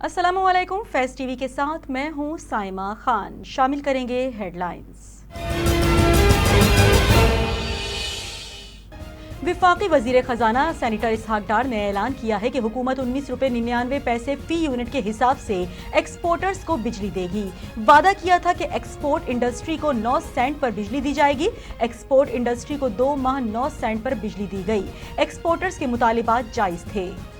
अस्सलामुअलैकुम। फैज़ टीवी के साथ मैं हूं साइमा खान। शामिल करेंगे हेडलाइंस। विफाकी वजीर खजाना सेनेटर इसहाक डार ने ऐलान किया है कि हुकूमत 19 रुपए 99 पैसे फी यूनिट के हिसाब से एक्सपोर्टर्स को बिजली देगी। वादा किया था कि एक्सपोर्ट इंडस्ट्री को 9 सेंट पर बिजली दी जाएगी। एक्सपोर्ट इंडस्ट्री को 2 माह 9 सेंट पर बिजली दी गई। एक्सपोर्टर्स के मुतालिबात जायज थे।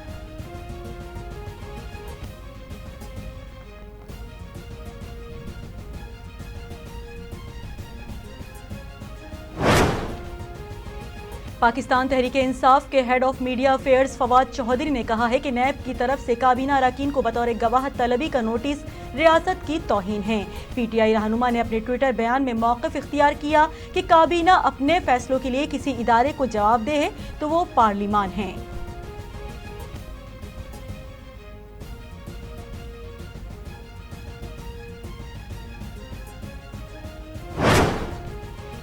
पाकिस्तान तहरीक इंसाफ के head of media affairs Fawad Chaudhry ने कहा है कि नैब की तरफ से काबीना अरकान को बतौर गवाह तलबी का नोटिस रियासत की तौहीन है। पीटीआई रहनुमा ने अपने ट्विटर बयान में मौक़िफ़ इख्तियार किया कि काबीना अपने फैसलों के लिए किसी इदारे को जवाबदेह है तो वो पार्लिमान है।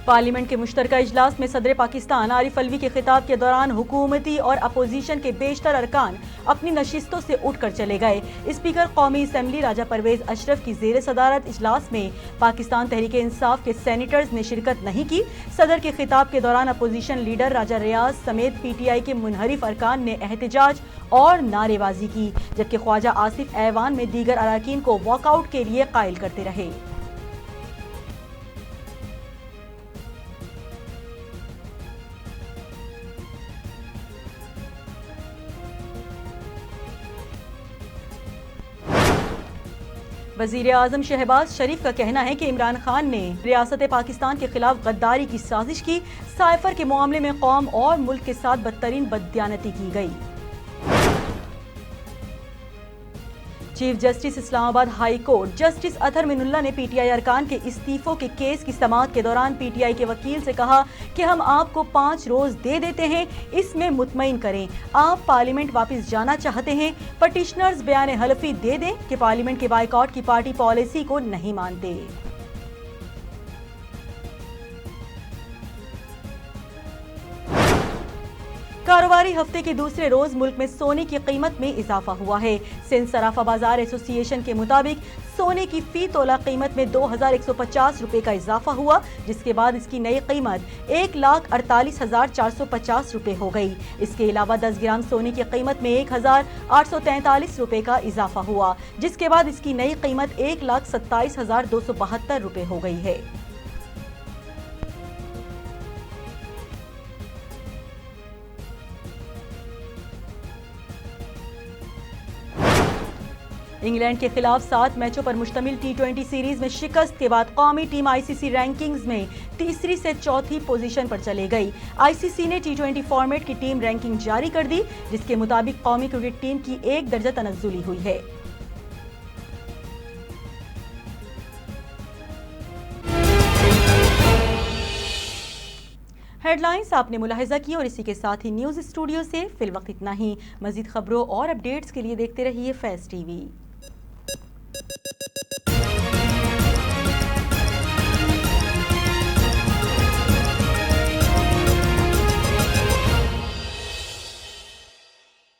पार्लियामेंट के मुश्तरका इजलास में सदर पाकिस्तान आरिफ अलवी के खिताब के दौरान हुकूमती और अपोजिशन के बेशतर अरकान अपनी नशिस्तों से उठकर चले गए। स्पीकर कौमी असम्बली राजा परवेज अशरफ की जेर सदारत इजलास में पाकिस्तान तहरीक इंसाफ के सेनेटर्स ने शिरकत नहीं की। सदर के खिताब के दौरान अपोजिशन लीडर राजा रियाज समेत पीटीआई के मुनहरिफ अरकान ने एहतजाज और नारेबाजी की, जबकि ख्वाजा आसिफ ऐवान में दीगर अरकान को वॉकआउट के लिए कायल करते रहे। वज़ीर आज़म शहबाज शरीफ का कहना है कि इमरान खान ने रियासत पाकिस्तान के खिलाफ गद्दारी की साजिश की। साइफर के मामले में कौम और मुल्क के साथ बदतरीन बददियानती की गई। Chief justice Islamabad high court justice Athar Minallah ने पीटीआई अरकान के इस्तीफों के केस की समाअत के दौरान पीटीआई के वकील से कहा कि हम आपको 5 रोज दे देते हैं, इसमें मुतमईन करें। आप पार्लियामेंट वापस जाना चाहते हैं, पटिशनर्स बयान हलफी दे दें कि पार्लियामेंट के बाइकआउट की पार्टी पॉलिसी को नहीं मानते। कारोबारी हफ्ते के दूसरे रोज मुल्क में सोने की कीमत में इजाफा हुआ है। सिंध सराफा बाजार एसोसिएशन के मुताबिक सोने की फी तोला कीमत में 2150 रुपए का इजाफा हुआ, जिसके बाद इसकी नई कीमत 1,48,450 रुपए हो गई। इसके अलावा 10 ग्राम सोने की कीमत में 1,843 रुपए का इजाफा हुआ, जिसके बाद इसकी नई कीमत 1,27,272 रुपए हो गई है। इंग्लैंड के खिलाफ 7 मैचों पर मुश्तमिल T20 सीरीज में शिकस्त के बाद कौमी टीम आईसीसी रैंकिंग्स में तीसरी से चौथी पोजीशन पर चले गई। आईसीसी ने T20 फॉर्मेट की टीम रैंकिंग जारी कर दी, जिसके मुताबिक कौमी क्रिकेट टीम की 1 दर्जा तनज़्ज़ुली हुई है। हेडलाइंस आपने मुलाहिजा की और इसी के साथ ही न्यूज़ स्टूडियो से फिलवक्त इतना ही। मज़ीद खबरों और अपडेट्स के लिए देखते रहिए फैज़ टीवी।